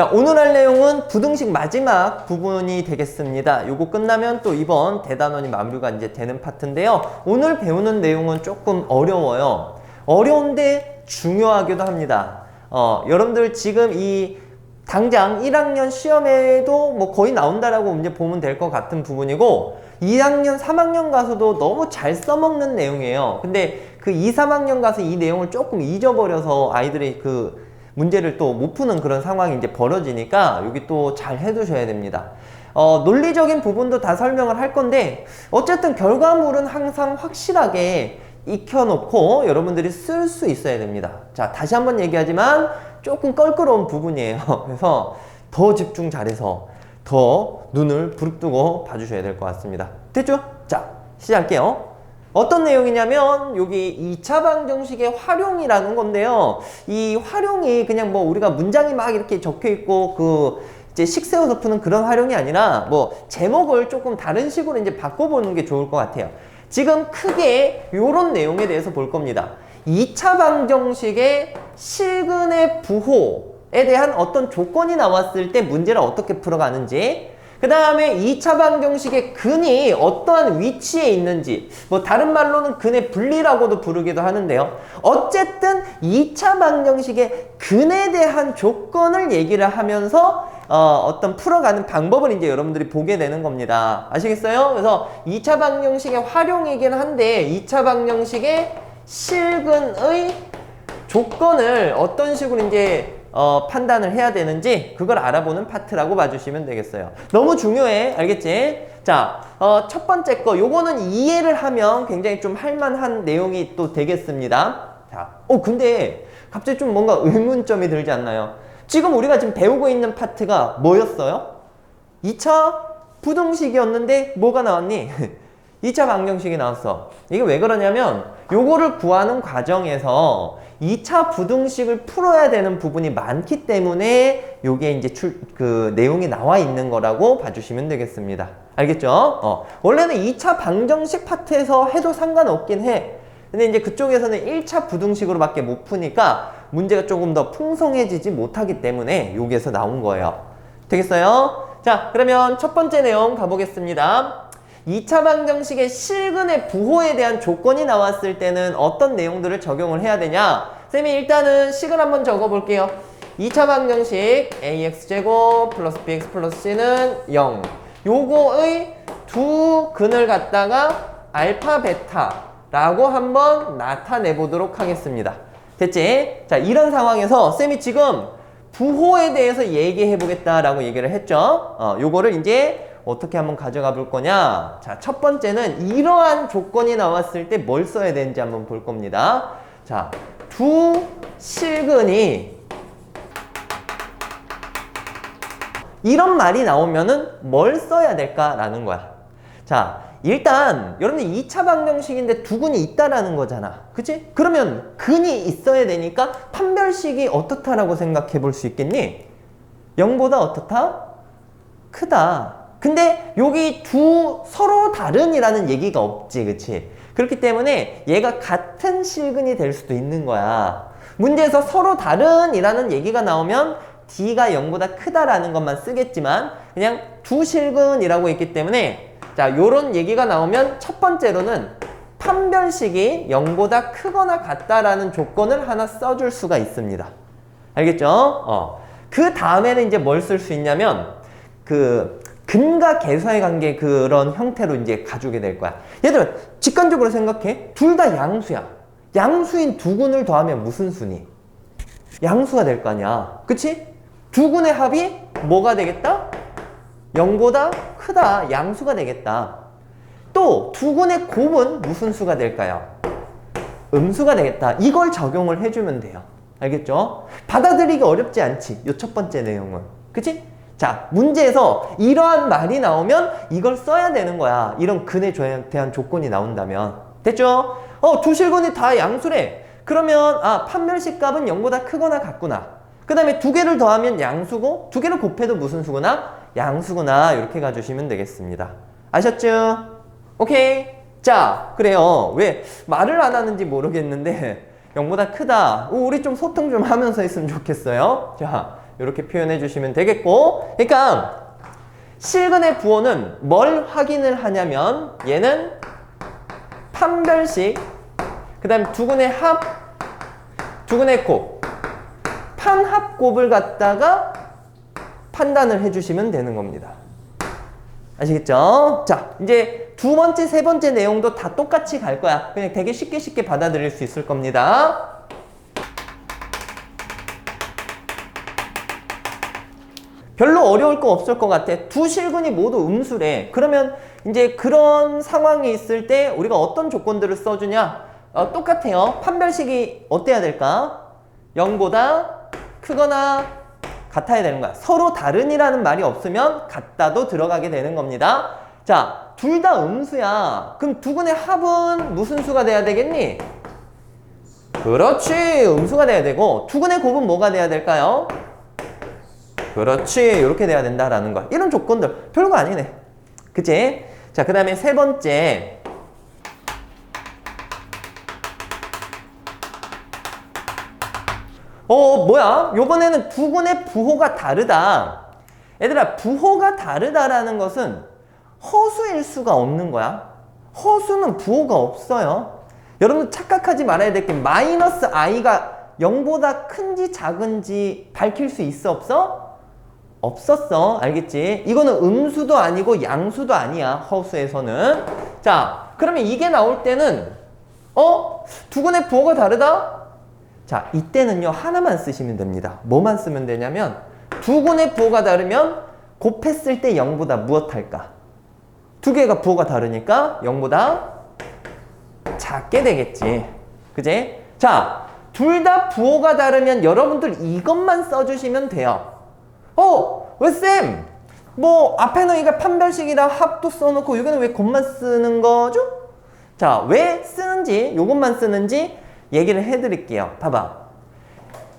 자, 오늘 할 내용은 부등식 마지막 부분이 되겠습니다. 요거 끝나면 또 이번 대단원이 마무리가 이제 되는 파트인데요. 오늘 배우는 내용은 조금 어려워요. 어려운데 중요하기도 합니다. 여러분들 지금 이 당장 1학년 시험에도 뭐 거의 나온다라고 이제 보면 될 것 같은 부분이고 2학년, 3학년 가서도 너무 잘 써먹는 내용이에요. 근데 그 2, 3학년 가서 이 내용을 조금 잊어버려서 아이들이 그 문제를 또 못 푸는 그런 상황이 이제 벌어지니까 여기 또 잘 해두셔야 됩니다. 논리적인 부분도 다 설명을 할 건데 어쨌든 결과물은 항상 확실하게 익혀놓고 여러분들이 쓸 수 있어야 됩니다. 자, 다시 한번 얘기하지만 조금 껄끄러운 부분이에요. 그래서 더 집중 잘해서 더 눈을 부릅뜨고 봐주셔야 될 것 같습니다. 됐죠? 자, 시작할게요. 어떤 내용이냐면 여기 2차 방정식의 활용이라는 건데요. 이 활용이 그냥 뭐 우리가 문장이 막 이렇게 적혀 있고 그 이제 식 세워서 푸는 그런 활용이 아니라 뭐 제목을 조금 다른 식으로 이제 바꿔보는 게 좋을 것 같아요. 지금 크게 요런 내용에 대해서 볼 겁니다. 2차 방정식의 실근의 부호에 대한 어떤 조건이 나왔을 때 문제를 어떻게 풀어가는지, 그 다음에 2차 방정식의 근이 어떠한 위치에 있는지, 뭐 다른 말로는 근의 분리라고도 부르기도 하는데요. 어쨌든 2차 방정식의 근에 대한 조건을 얘기를 하면서 어떤 풀어가는 방법을 이제 여러분들이 보게 되는 겁니다. 아시겠어요? 그래서 2차 방정식의 활용이긴 한데 2차 방정식의 실근의 조건을 어떤 식으로 이제 판단을 해야 되는지 그걸 알아보는 파트라고 봐주시면 되겠어요. 너무 중요해. 알겠지? 자, 첫 번째 거 요거는 이해를 하면 굉장히 좀 할만한 내용이 또 되겠습니다. 자, 근데 갑자기 좀 뭔가 의문점이 들지 않나요? 지금 우리가 지금 배우고 있는 파트가 뭐였어요? 2차 부등식이었는데 뭐가 나왔니? 2차 방정식이 나왔어. 이게 왜 그러냐면 요거를 구하는 과정에서 2차 부등식을 풀어야 되는 부분이 많기 때문에 요게 이제 그 내용이 나와 있는 거라고 봐주시면 되겠습니다. 알겠죠? 원래는 2차 방정식 파트에서 해도 상관없긴 해. 근데 이제 그쪽에서는 1차 부등식으로 밖에 못 푸니까 문제가 조금 더 풍성해지지 못하기 때문에 여기에서 나온 거예요. 되겠어요? 자, 그러면 첫 번째 내용 가보겠습니다. 2차 방정식의 실근의 부호에 대한 조건이 나왔을 때는 어떤 내용들을 적용을 해야 되냐? 쌤이 일단은 식을 한번 적어볼게요. 2차 방정식 ax제곱 플러스 bx 플러스 c는 0. 요거의 두 근을 갖다가 알파 베타라고 한번 나타내 보도록 하겠습니다. 됐지? 자, 이런 상황에서 쌤이 지금 부호에 대해서 얘기해 보겠다라고 얘기를 했죠. 요거를 이제 어떻게 한번 가져가 볼 거냐? 자, 첫 번째는 이러한 조건이 나왔을 때 뭘 써야 되는지 한번 볼 겁니다. 자, 두 실근이 이런 말이 나오면은 뭘 써야 될까라는 거야. 자, 일단 여러분들 2차 방정식인데 두 근이 있다라는 거잖아. 그치? 그러면 근이 있어야 되니까 판별식이 어떻다라고 생각해 볼 수 있겠니? 0보다 어떻다? 크다. 근데 여기 두 서로 다른이라는 얘기가 없지, 그치? 그렇기 때문에 얘가 같은 실근이 될 수도 있는 거야. 문제에서 서로 다른이라는 얘기가 나오면 D가 0보다 크다라는 것만 쓰겠지만 그냥 두 실근이라고 있기 때문에 자, 요런 얘기가 나오면 첫 번째로는 판별식이 0보다 크거나 같다라는 조건을 하나 써줄 수가 있습니다. 알겠죠? 그 다음에는 이제 뭘 쓸 수 있냐면 그 근과 계수의 관계 그런 형태로 이제 가져오게 될 거야. 얘들아, 직관적으로 생각해. 둘 다 양수야. 양수인 두 근을 더하면 무슨 수니? 양수가 될 거 아니야. 그치? 두 근의 합이 뭐가 되겠다? 0보다 크다. 양수가 되겠다. 또 두 근의 곱은 무슨 수가 될까요? 음수가 되겠다. 이걸 적용을 해주면 돼요. 알겠죠? 받아들이기 어렵지 않지. 요 첫 번째 내용은. 그치? 자, 문제에서 이러한 말이 나오면 이걸 써야 되는 거야. 이런 근에 대한 조건이 나온다면. 됐죠? 두 실근이 다 양수래. 그러면 판별식 값은 0보다 크거나 같구나. 그 다음에 두 개를 더하면 양수고 두 개를 곱해도 무슨 수구나? 양수구나. 이렇게 가주시면 되겠습니다. 아셨죠? 오케이. 자, 그래요. 왜 말을 안 하는지 모르겠는데 0보다 크다. 우리 좀 소통 좀 하면서 했으면 좋겠어요. 자, 이렇게 표현해 주시면 되겠고, 그러니까 실근의 부호는 뭘 확인을 하냐면 얘는 판별식, 그 다음 두근의 합, 두근의 곱, 판합곱을 갖다가 판단을 해주시면 되는 겁니다. 아시겠죠? 자, 이제 두 번째, 세 번째 내용도 다 똑같이 갈 거야. 그냥 되게 쉽게 받아들일 수 있을 겁니다. 별로 어려울 거 없을 것 같아. 두 실근이 모두 음수래. 그러면 이제 그런 상황이 있을 때 우리가 어떤 조건들을 써주냐? 똑같아요. 판별식이 어때야 될까? 0보다 크거나 같아야 되는 거야. 서로 다른이라는 말이 없으면 같다도 들어가게 되는 겁니다. 자, 둘 다 음수야. 그럼 두근의 합은 무슨 수가 돼야 되겠니? 그렇지, 음수가 돼야 되고, 두근의 곱은 뭐가 돼야 될까요? 그렇지, 이렇게 돼야 된다라는 거. 이런 조건들 별거 아니네. 그치? 자, 그 다음에 세 번째. 뭐야? 요번에는 두근의 부호가 다르다. 얘들아, 부호가 다르다라는 것은 허수일 수가 없는 거야. 허수는 부호가 없어요. 여러분 착각하지 말아야 될 게 마이너스 i가 0보다 큰지 작은지 밝힐 수 있어 없어? 없었어. 알겠지? 이거는 음수도 아니고 양수도 아니야. 허수에서는. 자, 그러면 이게 나올 때는 두근의 부호가 다르다? 자, 이때는요 하나만 쓰시면 됩니다. 뭐만 쓰면 되냐면 두근의 부호가 다르면 곱했을 때 0보다 무엇할까? 두 개가 부호가 다르니까 0보다 작게 되겠지. 그지? 자, 둘 다 부호가 다르면 여러분들 이것만 써주시면 돼요. 왜 쌤? 뭐 앞에는 이거 판별식이랑 합도 써놓고 여기는 왜 곱만 쓰는 거죠? 자, 왜 쓰는지, 요것만 쓰는지 얘기를 해드릴게요. 봐봐.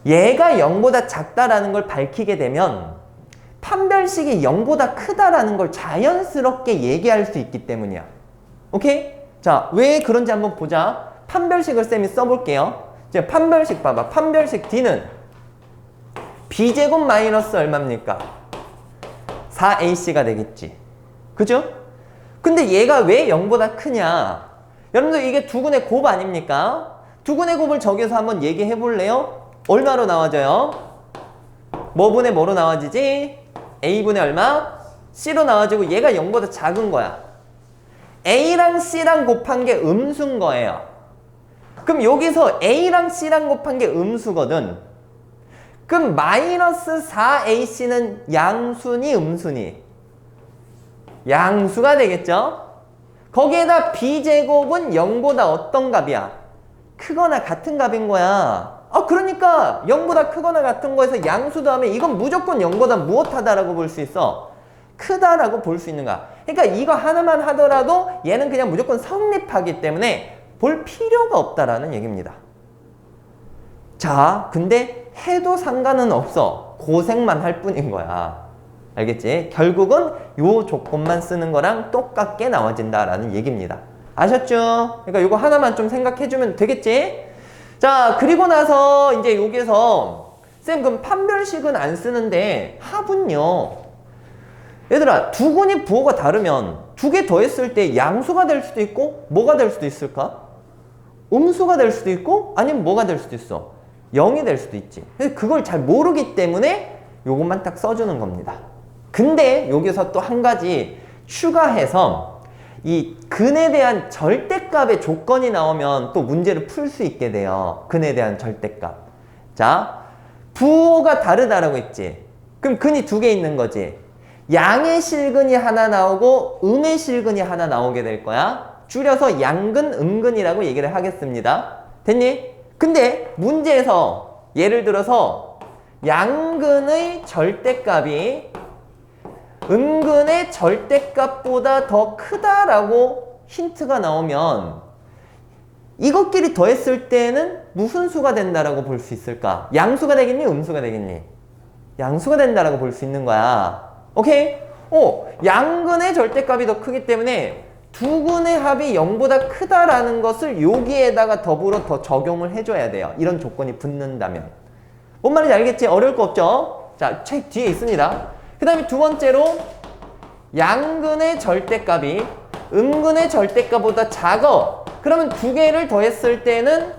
얘가 0보다 작다라는 걸 밝히게 되면 판별식이 0보다 크다라는 걸 자연스럽게 얘기할 수 있기 때문이야. 오케이? 자, 왜 그런지 한번 보자. 판별식을 쌤이 써볼게요. 이제 판별식 봐봐. 판별식 D는 B제곱 마이너스 얼마입니까? 4AC가 되겠지. 그죠? 근데 얘가 왜 0보다 크냐? 여러분들 이게 두근의 곱 아닙니까? 두근의 곱을 저기서 한번 얘기해 볼래요? 얼마로 나와져요? 뭐분의 뭐로 나와지지? A분의 얼마? C로 나와지고 얘가 0보다 작은 거야. A랑 C랑 곱한 게 음수인 거예요. 그럼 여기서 A랑 C랑 곱한 게 음수거든. 그럼 마이너스 4AC는 양수니 음수니? 양수가 되겠죠? 거기에다 B제곱은 0보다 어떤 값이야? 크거나 같은 값인 거야. 그러니까 0보다 크거나 같은 거에서 양수 다음에 이건 무조건 0보다 무엇하다라고 볼 수 있어? 크다라고 볼 수 있는 거야. 그러니까 이거 하나만 하더라도 얘는 그냥 무조건 성립하기 때문에 볼 필요가 없다라는 얘기입니다. 자, 근데 해도 상관은 없어. 고생만 할 뿐인 거야. 알겠지? 결국은 요 조건만 쓰는 거랑 똑같게 나와진다라는 얘기입니다. 아셨죠? 그러니까 요거 하나만 좀 생각해주면 되겠지? 자, 그리고 나서 이제 여기서 쌤 그럼 판별식은 안 쓰는데 합은요? 얘들아, 두근이 부호가 다르면 두 개 더했을 때 양수가 될 수도 있고 뭐가 될 수도 있을까? 음수가 될 수도 있고 아니면 뭐가 될 수도 있어? 0이 될 수도 있지. 그걸 잘 모르기 때문에 요것만 딱 써주는 겁니다. 근데 여기서 또 한 가지 추가해서 이 근에 대한 절대값의 조건이 나오면 또 문제를 풀 수 있게 돼요. 근에 대한 절대값. 자, 부호가 다르다라고 했지. 그럼 근이 두 개 있는 거지. 양의 실근이 하나 나오고 음의 실근이 하나 나오게 될 거야. 줄여서 양근, 음근이라고 얘기를 하겠습니다. 됐니? 근데 문제에서 예를 들어서 양근의 절대값이 음근의 절대값보다 더 크다라고 힌트가 나오면 이것끼리 더했을 때는 무슨 수가 된다라고 볼 수 있을까? 양수가 되겠니? 음수가 되겠니? 양수가 된다라고 볼 수 있는 거야. 오케이? 양근의 절대값이 더 크기 때문에 두 근의 합이 0보다 크다라는 것을 여기에다가 더불어 더 적용을 해줘야 돼요. 이런 조건이 붙는다면. 뭔 말인지 알겠지? 어려울 거 없죠? 자, 책 뒤에 있습니다. 그 다음에 두 번째로 양근의 절대값이 음근의 절대값보다 작아. 그러면 두 개를 더했을 때는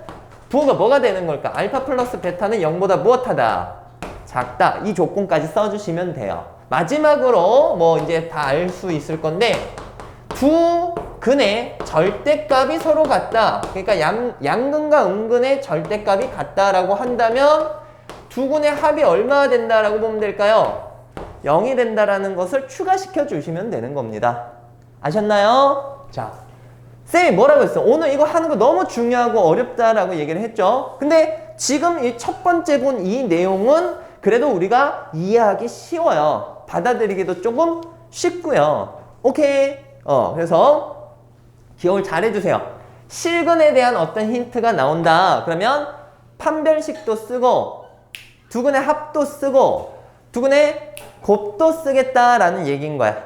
부호가 뭐가 되는 걸까? 알파 플러스 베타는 0보다 무엇하다? 작다. 이 조건까지 써주시면 돼요. 마지막으로 뭐 이제 다 알 수 있을 건데 두 근의 절대값이 서로 같다. 그러니까 양근과 음근의 절대값이 같다라고 한다면 두 근의 합이 얼마나 된다라고 보면 될까요? 0이 된다라는 것을 추가시켜 주시면 되는 겁니다. 아셨나요? 자, 쌤이 뭐라고 했어? 오늘 이거 하는 거 너무 중요하고 어렵다라고 얘기를 했죠. 근데 지금 이 첫 번째 본 이 내용은 그래도 우리가 이해하기 쉬워요. 받아들이기도 조금 쉽고요. 오케이. 그래서 기억을 잘 해주세요. 실근에 대한 어떤 힌트가 나온다. 그러면 판별식도 쓰고 두근의 합도 쓰고 두근의 곱도 쓰겠다라는 얘기인 거야.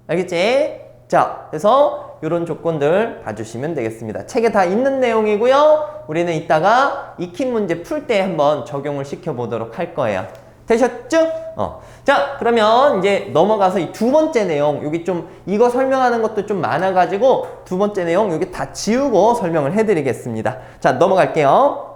알겠지? 자, 그래서 이런 조건들 봐주시면 되겠습니다. 책에 다 있는 내용이고요. 우리는 이따가 익힌 문제 풀 때 한번 적용을 시켜보도록 할 거예요. 되셨죠? 자, 그러면 이제 넘어가서 이 두 번째 내용, 여기 좀 이거 설명하는 것도 좀 많아가지고 두 번째 내용 여기 다 지우고 설명을 해드리겠습니다. 자, 넘어갈게요.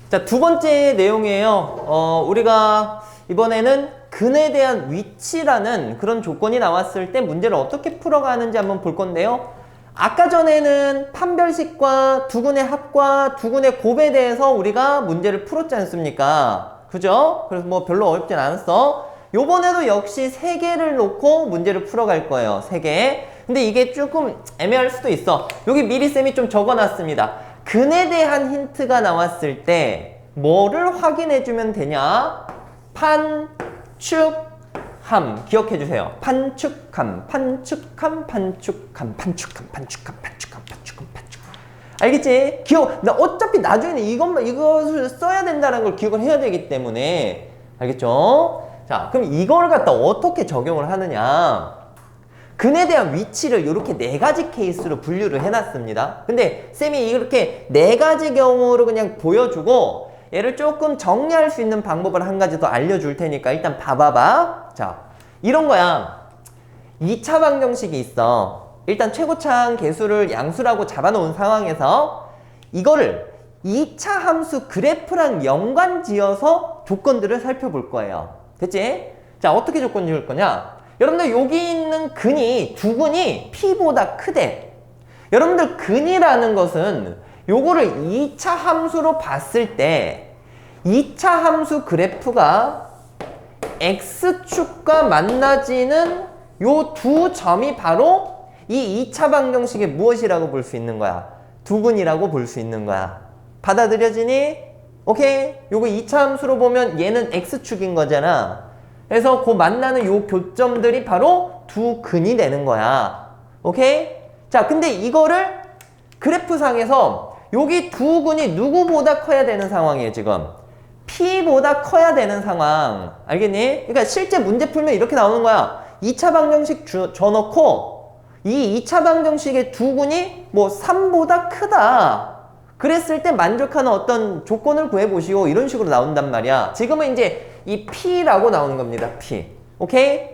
자, 두 번째 내용이에요. 우리가 이번에는 근에 대한 위치라는 그런 조건이 나왔을 때 문제를 어떻게 풀어가는지 한번 볼 건데요. 아까 전에는 판별식과 두근의 합과 두근의 곱에 대해서 우리가 문제를 풀었지 않습니까? 그죠? 그래서 뭐 별로 어렵진 않았어. 요번에도 역시 3개를 놓고 문제를 풀어갈 거예요. 3개. 근데 이게 조금 애매할 수도 있어. 여기 미리 쌤이 좀 적어놨습니다. 근에 대한 힌트가 나왔을 때 뭐를 확인해주면 되냐? 판축함. 기억해주세요. 판축함. 알겠지? 기억. 나 어차피 나중에는 이것을 써야 된다는 걸 기억을 해야 되기 때문에. 알겠죠? 자, 그럼 이걸 갖다 어떻게 적용을 하느냐? 근에 대한 위치를 이렇게 4가지 케이스로 분류를 해놨습니다. 근데 쌤이 이렇게 4가지 경우로 그냥 보여주고 얘를 조금 정리할 수 있는 방법을 한 가지 더 알려줄 테니까 일단 봐봐봐. 자, 이런 거야. 2차 방정식이 있어. 일단 최고차항 개수를 양수라고 잡아놓은 상황에서 이거를 2차 함수 그래프랑 연관지어서 조건들을 살펴볼 거예요. 됐지? 자, 어떻게 조건 지을 거냐? 여러분들 여기 있는 근이 두 근이 P보다 크대. 여러분들 근이라는 것은 요거를 2차 함수로 봤을 때 2차 함수 그래프가 X축과 만나지는 요 두 점이 바로 이 2차 방정식의 무엇이라고 볼 수 있는 거야? 두근이라고 볼 수 있는 거야. 받아들여지니? 오케이? 요거 2차 함수로 보면 얘는 X축인 거잖아. 그래서 그 만나는 요 교점들이 바로 두 근이 되는 거야. 오케이? 자, 근데 이거를 그래프상에서 여기 두 근이 누구보다 커야 되는 상황이에요, 지금. P보다 커야 되는 상황. 알겠니? 그러니까 실제 문제 풀면 이렇게 나오는 거야. 2차 방정식 줘놓고 이 2차 방정식의 두 근이 뭐 3보다 크다. 그랬을 때 만족하는 어떤 조건을 구해보시오. 이런 식으로 나온단 말이야. 지금은 이제 이 P라고 나오는 겁니다. P. 오케이?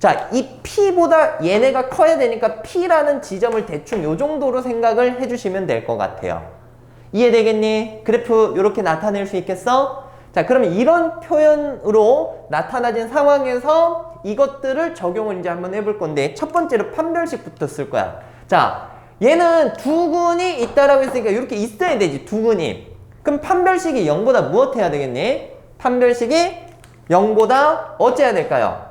자, 이 P보다 얘네가 커야 되니까 P라는 지점을 대충 요 정도로 생각을 해주시면 될 것 같아요. 이해되겠니? 그래프 이렇게 나타낼 수 있겠어? 자, 그러면 이런 표현으로 나타나진 상황에서 이것들을 적용을 이제 한번 해볼 건데 첫 번째로 판별식부터 쓸 거야. 자, 얘는 두 근이 있다라고 했으니까 이렇게 있어야 되지, 두 근이. 그럼 판별식이 0보다 무엇 해야 되겠니? 판별식이 0보다 어찌해야 될까요?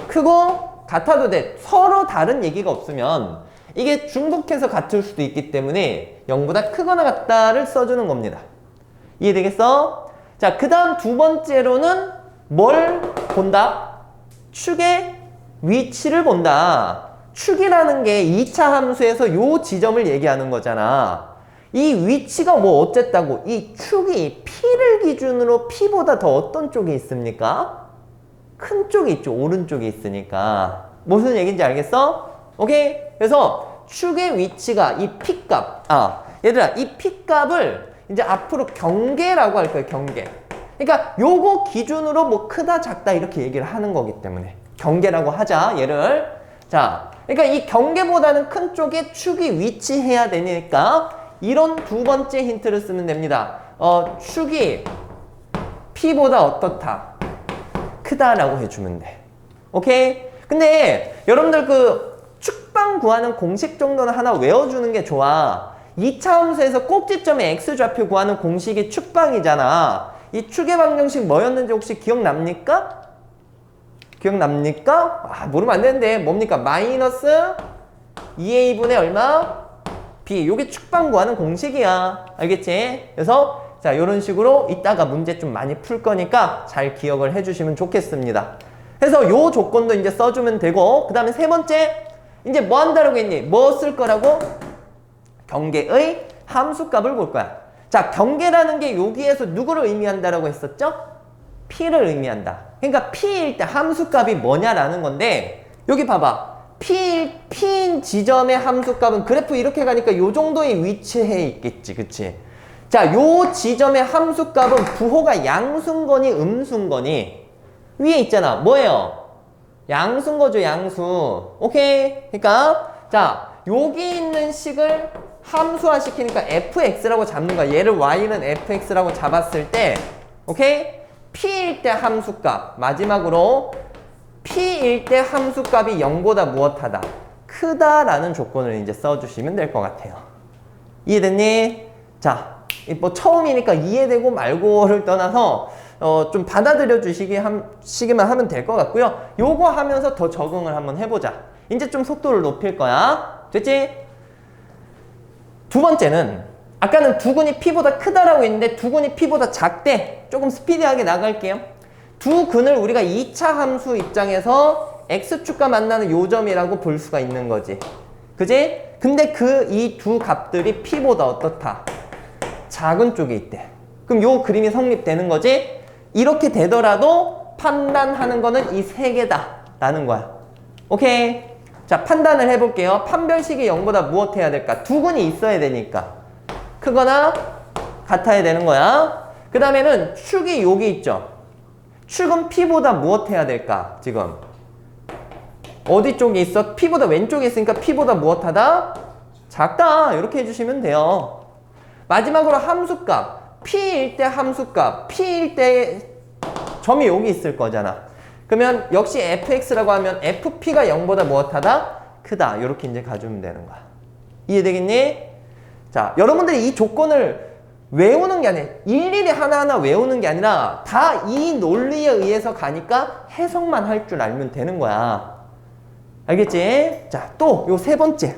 크고 같아도 돼. 서로 다른 얘기가 없으면 이게 중복해서 같을 수도 있기 때문에 0보다 크거나 같다를 써주는 겁니다. 이해되겠어? 자, 그 다음 두 번째로는 뭘 본다? 축의 위치를 본다. 축이라는 게 2차 함수에서 요 지점을 얘기하는 거잖아. 이 위치가 뭐 어쨌다고? 이 축이 P를 기준으로 P보다 더 어떤 쪽에 있습니까? 큰 쪽이 있죠. 오른쪽에 있으니까. 무슨 얘기인지 알겠어? 오케이? 그래서 축의 위치가 이 P값. 얘들아, 이 P값을 이제 앞으로 경계라고 할 거예요. 경계. 그러니까 요거 기준으로 뭐 크다 작다 이렇게 얘기를 하는 거기 때문에 경계라고 하자. 얘를. 자, 그러니까 이 경계보다는 큰 쪽에 축이 위치해야 되니까 이런 두 번째 힌트를 쓰면 됩니다. 축이 P보다 어떻다? 크다라고 해주면 돼. 오케이? 근데 여러분들 그 축방 구하는 공식 정도는 하나 외워주는 게 좋아. 2차 함수에서 꼭지점의 x좌표 구하는 공식이 축방이잖아. 이 축의 방정식 뭐였는지 혹시 기억납니까? 기억납니까? 모르면 안 되는데 뭡니까? 마이너스 2a분의 얼마? b. 요게 축방 구하는 공식이야. 알겠지? 그래서 자, 이런 식으로 이따가 문제 좀 많이 풀 거니까 잘 기억을 해주시면 좋겠습니다. 그래서 요 조건도 이제 써주면 되고, 그 다음에 세 번째, 이제 뭐 한다라고 했니? 뭐 쓸 거라고? 경계의 함수값을 볼 거야. 자, 경계라는 게 여기에서 누구를 의미한다라고 했었죠? P를 의미한다. 그러니까 P일 때 함수값이 뭐냐라는 건데, 여기 봐봐. P인 지점의 함수값은 그래프 이렇게 가니까 요 정도에 위치해 있겠지. 그치? 자, 요 지점의 함수값은 부호가 양수인거니 음수인거니? 위에 있잖아. 뭐예요? 양수인거죠, 양수. 오케이? 그러니까 자, 여기 있는 식을 함수화 시키니까 fx라고 잡는 거야. 얘를 y는 fx라고 잡았을 때, 오케이? p일 때 함수값. 마지막으로 p일 때 함수값이 0보다 무엇하다? 크다라는 조건을 이제 써주시면 될 것 같아요. 이해됐니? 자, 뭐 처음이니까 이해되고 말고를 떠나서 좀 받아들여 주시기만 하면 될 것 같고요. 요거 하면서 더 적응을 한번 해보자. 이제 좀 속도를 높일 거야. 됐지? 두 번째는 아까는 두근이 P보다 크다라고 했는데 두근이 P보다 작대. 조금 스피디하게 나갈게요. 두 근을 우리가 2차 함수 입장에서 X축과 만나는 요점이라고 볼 수가 있는 거지. 그지? 근데 이 두 값들이 P보다 어떻다? 작은 쪽에 있대. 그럼 요 그림이 성립되는 거지? 이렇게 되더라도 판단하는 거는 이 세 개다 라는 거야. 오케이? 자, 판단을 해볼게요. 판별식이 0보다 무엇 해야 될까? 두근이 있어야 되니까 크거나 같아야 되는 거야. 그 다음에는 축이 여기 있죠. 축은 P보다 무엇 해야 될까? 지금 어디 쪽에 있어? P보다 왼쪽에 있으니까 P보다 무엇하다? 작다. 이렇게 해주시면 돼요. 마지막으로 함수값. P일 때 함수값. P일 때 점이 여기 있을 거잖아. 그러면 역시 fx라고 하면 fp가 0보다 무엇하다? 크다. 이렇게 이제 가주면 되는 거야. 이해되겠니? 자, 여러분들이 이 조건을 외우는 게 아니라 일일이 하나하나 외우는 게 아니라 다 이 논리에 의해서 가니까 해석만 할 줄 알면 되는 거야. 알겠지? 자, 또 요 세 번째.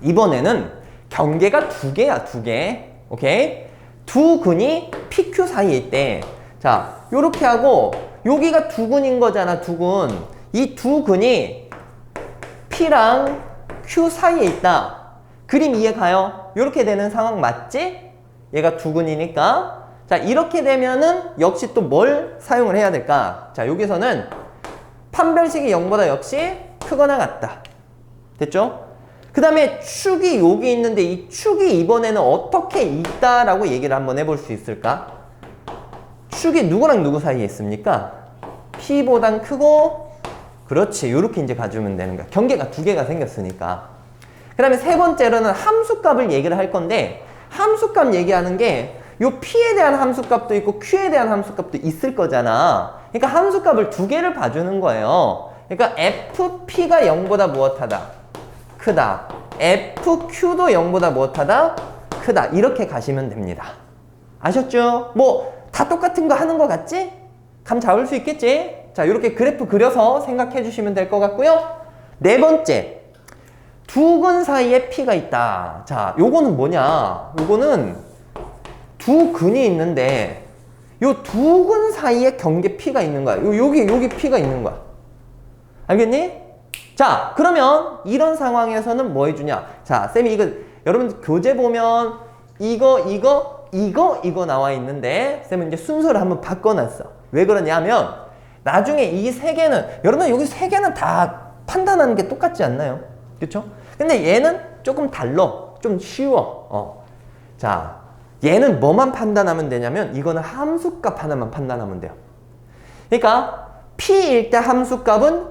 이번에는 경계가 두 개야, 두 개. 오케이? 두 근이 PQ 사이에 있대. 자, 요렇게 하고 여기가 두 근인 거잖아, 두 근. 이 두 근이 P랑 Q 사이에 있다. 그림 이해 가요? 요렇게 되는 상황 맞지? 얘가 두 근이니까. 자, 이렇게 되면은 역시 또 뭘 사용을 해야 될까? 자, 여기서는 판별식이 0보다 역시 크거나 같다. 됐죠? 그 다음에 축이 여기 있는데 이 축이 이번에는 어떻게 있다라고 얘기를 한번 해볼 수 있을까? 축이 누구랑 누구 사이에 있습니까? P보단 크고, 그렇지. 이렇게 이제 가주면 되는 거야. 경계가 두 개가 생겼으니까. 그 다음에 세 번째로는 함수값을 얘기를 할 건데, 함수값 얘기하는 게 요 P에 대한 함수값도 있고 Q에 대한 함수값도 있을 거잖아. 그러니까 함수값을 두 개를 봐주는 거예요. 그러니까 FP가 0보다 무엇하다? 크다. FQ도 0보다 무엇하다? 크다. 이렇게 가시면 됩니다. 아셨죠? 뭐 다 똑같은 거 하는 거 같지? 감 잡을 수 있겠지? 자, 이렇게 그래프 그려서 생각해 주시면 될 것 같고요. 네 번째. 두 근 사이에 P가 있다. 자, 요거는 뭐냐? 요거는 두 근이 있는데 요 두 근 사이에 경계 P가 있는 거야. 여기 P가 있는 거야. 알겠니? 자, 그러면 이런 상황에서는 뭐 해주냐? 자, 쌤이 이거 여러분 교재 보면 이거 나와 있는데 쌤은 이제 순서를 한번 바꿔놨어. 왜 그러냐면 나중에 이 세 개는 여러분 여기 세 개는 다 판단하는 게 똑같지 않나요? 그렇죠? 근데 얘는 조금 달라. 좀 쉬워. 자, 얘는 뭐만 판단하면 되냐면 이거는 함수값 하나만 판단하면 돼요. 그러니까 P일 때 함수값은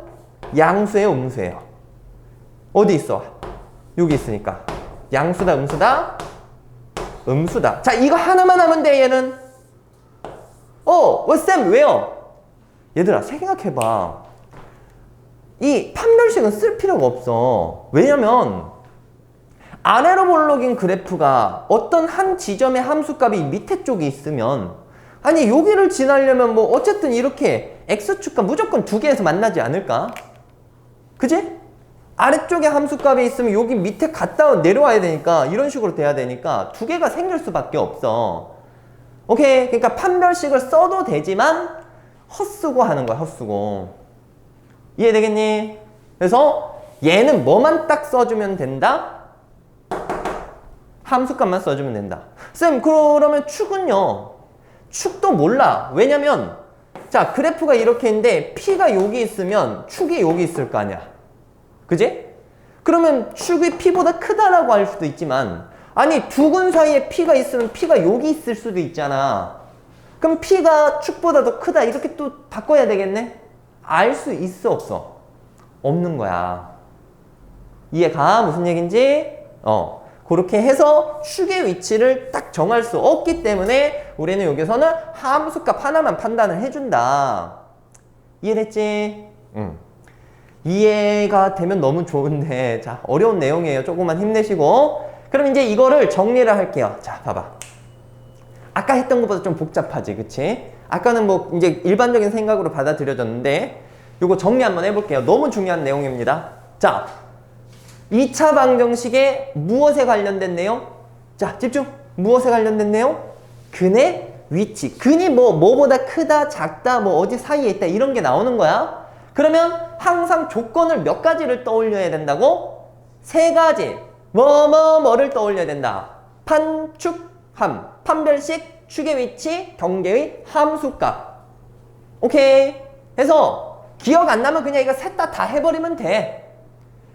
양수예요, 음수예요? 어디 있어? 여기 있으니까 양수다, 음수다? 음수다. 자, 이거 하나만 하면 돼, 얘는. 쌤, 왜요? 얘들아, 생각해봐. 이 판별식은 쓸 필요가 없어. 왜냐면 아래로 볼록인 그래프가 어떤 한 지점의 함수값이 밑에 쪽에 있으면, 아니 여기를 지나려면 뭐 어쨌든 이렇게 x축과 무조건 두 개에서 만나지 않을까? 그지? 아래쪽에 함수값이 있으면 여기 밑에 갔다 내려와야 되니까 이런 식으로 돼야 되니까 두 개가 생길 수밖에 없어. 오케이? 그러니까 판별식을 써도 되지만 헛쓰고 하는 거야, 헛쓰고. 이해되겠니? 그래서 얘는 뭐만 딱 써주면 된다? 함수값만 써주면 된다. 쌤, 그러면 축은요? 축도 몰라. 왜냐면 자, 그래프가 이렇게 있는데 P가 여기 있으면 축이 여기 있을 거 아니야. 그지? 그러면 축이 P보다 크다라고 할 수도 있지만, 아니 두근 사이에 P가 있으면 P가 여기 있을 수도 있잖아. 그럼 P가 축보다 더 크다 이렇게 또 바꿔야 되겠네? 알 수 있어, 없어? 없는 거야. 이해가? 무슨 얘기인지? 그렇게 해서 축의 위치를 딱 정할 수 없기 때문에 우리는 여기서는 함수값 하나만 판단을 해준다. 이해됐지? 이해가 되면 너무 좋은데, 자, 어려운 내용이에요. 조금만 힘내시고. 그럼 이제 이거를 정리를 할게요. 자, 봐봐. 아까 했던 것보다 좀 복잡하지, 그치? 아까는 뭐 이제 일반적인 생각으로 받아들여졌는데, 요거 정리 한번 해볼게요. 너무 중요한 내용입니다. 자, 2차 방정식에 무엇에 관련된 내용? 자, 집중! 무엇에 관련된 내용? 근의 위치. 근이 뭐보다 크다, 작다, 뭐 어디 사이에 있다 이런 게 나오는 거야. 그러면 항상 조건을 몇 가지를 떠올려야 된다고? 3가지. 뭐를 떠올려야 된다. 판, 축, 함. 판별식, 축의 위치, 경계의 함수값. 오케이. 해서 기억 안 나면 그냥 이거 셋 다 해버리면 돼.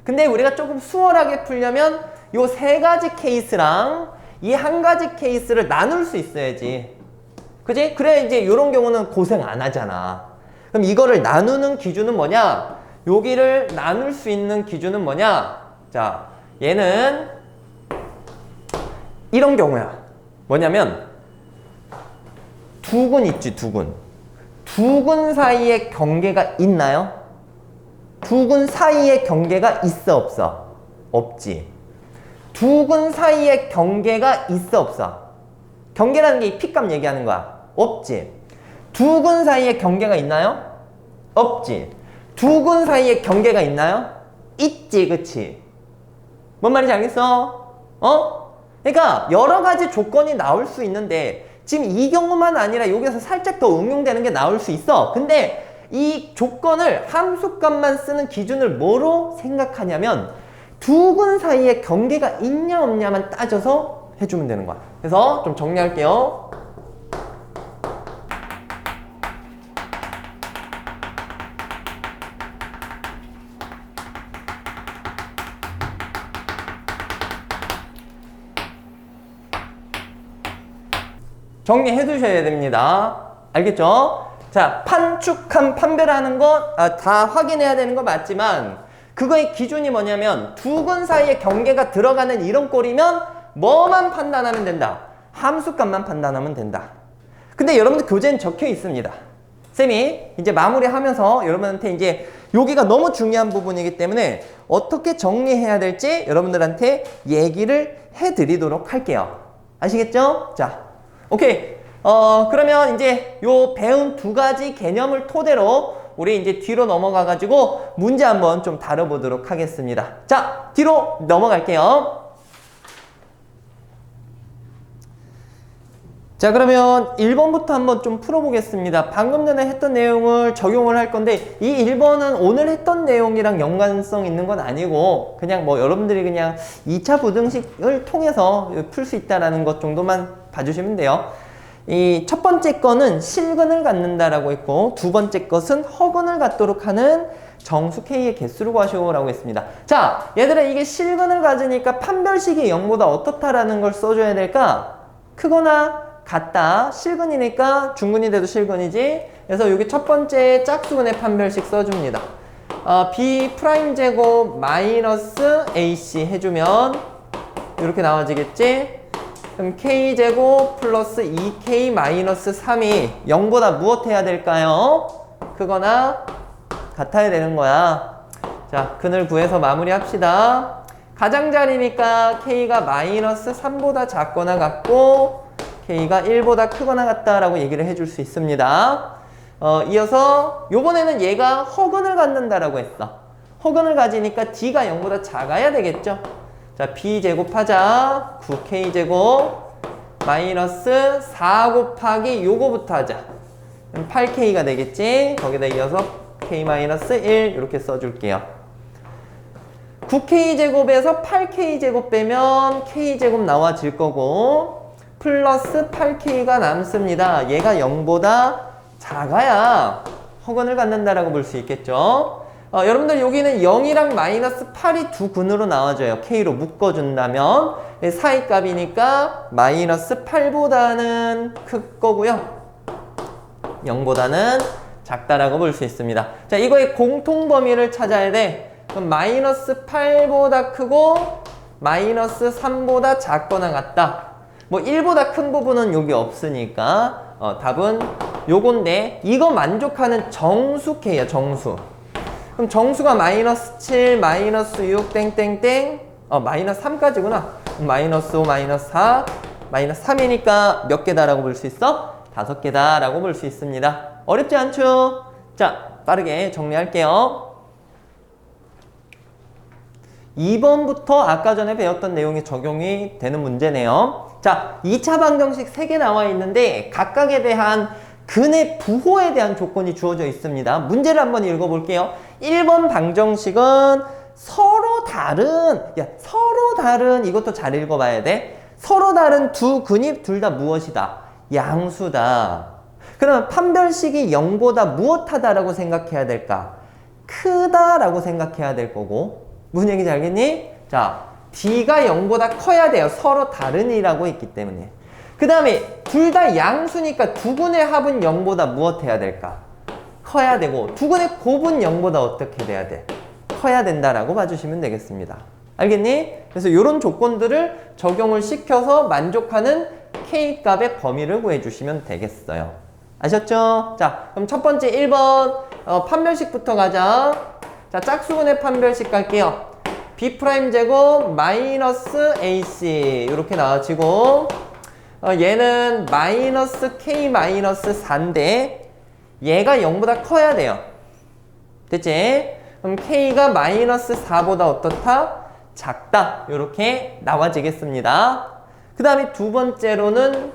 근데 우리가 조금 수월하게 풀려면 요 3가지 케이스랑 이 한 가지 케이스를 나눌 수 있어야지. 그지? 그래 이제 요런 경우는 고생 안 하잖아. 그럼 이거를 나누는 기준은 뭐냐? 여기를 나눌 수 있는 기준은 뭐냐? 자, 얘는 이런 경우야. 뭐냐면 두근 있지, 두근. 두근 사이에 경계가 있나요? 두근 사이에 경계가 있어, 없어? 없지. 두근 사이에 경계가 있어, 없어? 경계라는 게 이 P값 얘기하는 거야. 없지. 두근 사이에 경계가 있나요? 없지. 두근 사이에 경계가 있나요? 있지, 그치? 뭔 말인지 알겠어? 그러니까 여러 가지 조건이 나올 수 있는데 지금 이 경우만 아니라 여기서 살짝 더 응용되는 게 나올 수 있어. 근데 이 조건을 함수값만 쓰는 기준을 뭐로 생각하냐면 두근 사이에 경계가 있냐 없냐만 따져서 해주면 되는 거야. 그래서 좀 정리할게요. 정리해 두셔야 됩니다. 알겠죠? 자, 판축함 판별하는 거 다 확인해야 되는 거 맞지만 그거의 기준이 뭐냐면 두근 사이에 경계가 들어가는 이런 꼴이면 뭐만 판단하면 된다? 함수값만 판단하면 된다. 근데 여러분들 교재엔 적혀 있습니다. 쌤이 이제 마무리하면서 여러분한테 이제 여기가 너무 중요한 부분이기 때문에 어떻게 정리해야 될지 여러분들한테 얘기를 해드리도록 할게요. 아시겠죠? 자, 오케이. 그러면 이제 요 배운 2가지 개념을 토대로 우리 이제 뒤로 넘어가 가지고 문제 한번 좀 다뤄보도록 하겠습니다. 자, 뒤로 넘어갈게요. 자, 그러면 1번부터 한번 좀 풀어보겠습니다. 방금 전에 했던 내용을 적용을 할 건데 이 1번은 오늘 했던 내용이랑 연관성 있는 건 아니고 그냥 뭐 여러분들이 그냥 2차 부등식을 통해서 풀 수 있다라는 것 정도만 봐주시면 돼요. 이 첫 번째 거는 실근을 갖는다라고 했고 두 번째 것은 허근을 갖도록 하는 정수 K의 개수를 구하시오라고 했습니다. 자, 얘들아 이게 실근을 가지니까 판별식이 0보다 어떻다라는 걸 써줘야 될까? 크거나 같다. 실근이니까 중근이 돼도 실근이지. 그래서 여기 첫 번째 짝수근의 판별식 써줍니다. B 프라임 제곱 마이너스 AC 해주면 이렇게 나와지겠지? 그럼 K 제곱 플러스 2K 마이너스 3이 0보다 무엇 해야 될까요? 크거나 같아야 되는 거야. 자, 근을 구해서 마무리합시다. 가장자리니까 K가 마이너스 3보다 작거나 같고 K가 1보다 크거나 같다라고 얘기를 해줄 수 있습니다. 이어서 요번에는 얘가 허근을 갖는다라고 했어. 허근을 가지니까 D가 0보다 작아야 되겠죠. 자, B 제곱하자. 9K제곱 마이너스 4 곱하기 요거부터 하자. 그럼 8K가 되겠지. 거기다 이어서 K 마이너스 1 이렇게 써줄게요. 9K제곱에서 8K제곱 빼면 K제곱 나와질 거고 플러스 8K가 남습니다. 얘가 0보다 작아야 허근을 갖는다라고 볼 수 있겠죠. 여러분들 여기는 0이랑 마이너스 8이 두 근으로 나와줘요. K로 묶어준다면 사이 값이니까 마이너스 8보다는 클 거고요. 0보다는 작다라고 볼 수 있습니다. 자, 이거의 공통범위를 찾아야 돼. 그럼 마이너스 8보다 크고 마이너스 3보다 작거나 같다. 뭐 1보다 큰 부분은 여기 없으니까 답은 요건데 이거 만족하는 정수 K야, 정수. 그럼 정수가 마이너스 7, 마이너스 6, 땡땡땡 마이너스 3까지구나. 마이너스 5, 마이너스 4, 마이너스 3이니까 몇 개다라고 볼 수 있어? 5개다라고 볼 수 있습니다. 어렵지 않죠? 자, 빠르게 정리할게요. 2번부터 아까 전에 배웠던 내용이 적용이 되는 문제네요. 자, 2차 방정식 3개 나와 있는데 각각에 대한 근의 부호에 대한 조건이 주어져 있습니다. 문제를 한번 읽어볼게요. 1번 방정식은 서로 다른 이것도 잘 읽어봐야 돼. 서로 다른 두 근이 둘 다 무엇이다? 양수다. 그러면 판별식이 0보다 무엇하다라고 생각해야 될까? 크다라고 생각해야 될 거고. 무슨 얘기인지 알겠니? 자, D가 0보다 커야 돼요. 서로 다른이라고 있기 때문에. 그 다음에 둘 다 양수니까 두 근의 합은 0보다 무엇 해야 될까? 커야 되고 두 근의 곱은 0보다 어떻게 돼야 돼? 커야 된다라고 봐주시면 되겠습니다. 알겠니? 그래서 이런 조건들을 적용을 시켜서 만족하는 K값의 범위를 구해주시면 되겠어요. 아셨죠? 자, 그럼 첫 번째 1번 판별식부터 가자. 자, 짝수근의 판별식 갈게요. B' 제곱 마이너스 AC 이렇게 나와지고 얘는 마이너스 K 마이너스 4인데 얘가 0보다 커야 돼요. 됐지? 그럼 K가 마이너스 4보다 어떻다? 작다. 이렇게 나와지겠습니다. 그 다음에 두 번째로는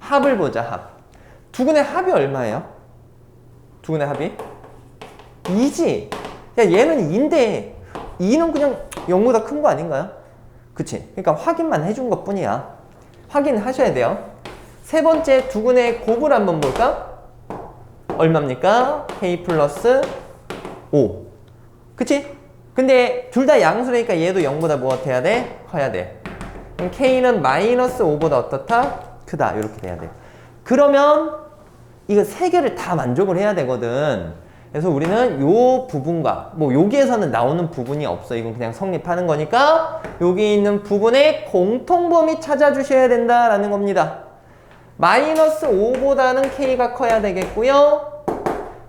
합을 보자. 합. 두 근의 합이 얼마예요? 두 근의 합이? 2지? 야, 얘는 2인데 2는 그냥 0보다 큰 거 아닌가요? 그치? 그러니까 확인만 해준 것 뿐이야. 확인하셔야 돼요. 세 번째 두 근의 곱을 한번 볼까? 얼마입니까? K 플러스 5. 그치? 근데 둘 다 양수니까 얘도 0보다 무엇 해야 돼? 커야 돼. 그럼 K는 마이너스 5보다 어떻다? 크다. 이렇게 돼야 돼. 그러면 이거 세 개를 다 만족을 해야 되거든. 그래서 우리는 요 부분과 뭐 여기에서는 나오는 부분이 없어. 이건 그냥 성립하는 거니까 여기 있는 부분의 공통범위 찾아주셔야 된다라는 겁니다. 마이너스 5보다는 K가 커야 되겠고요.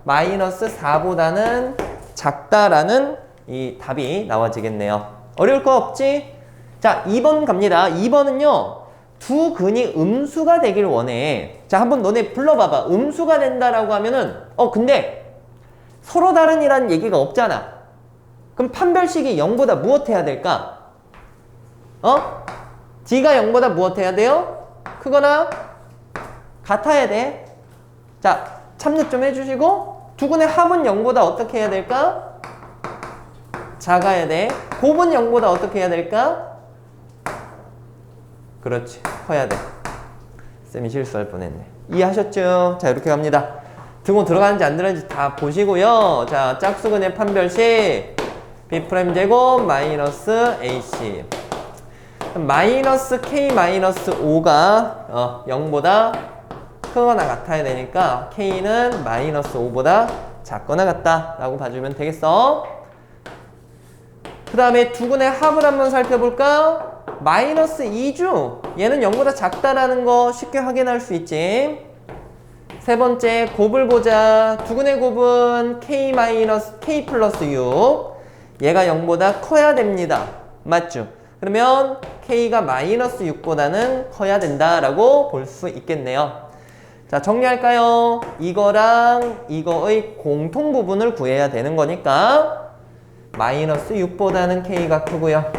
마이너스 4보다는 작다라는 이 답이 나와지겠네요. 어려울 거 없지? 자, 2번 갑니다. 2번은요. 두 근이 음수가 되길 원해. 자, 한번 너네 불러봐봐. 음수가 된다라고 하면은 근데 서로 다른이라는 얘기가 없잖아. 그럼 판별식이 0보다 무엇 해야 될까? D가 0보다 무엇 해야 돼요? 크거나 같아야 돼. 자, 참여 좀 해주시고 두 근의 합은 0보다 어떻게 해야 될까? 작아야 돼. 곱은 0보다 어떻게 해야 될까? 그렇지. 커야 돼. 쌤이 실수할 뻔했네. 이해하셨죠? 자, 이렇게 갑니다. 등호 들어가는지 안 들어가는지 다 보시고요. 자, 짝수근의 판별식 B' 제곱 마이너스 AC. 마이너스 K-5가 0보다 크거나 같아야 되니까 K는 마이너스 5보다 작거나 같다 라고 봐주면 되겠어. 그 다음에 두근의 합을 한번 살펴볼까? 마이너스 2주. 얘는 0보다 작다라는 거 쉽게 확인할 수 있지. 세 번째 곱을 보자. 두근의 곱은 K 플러스 6. 얘가 0보다 커야 됩니다. 맞죠? 그러면 K가 마이너스 6보다는 커야 된다라고 볼 수 있겠네요. 자, 정리할까요? 이거랑 이거의 공통 부분을 구해야 되는 거니까 마이너스 6보다는 K가 크고요.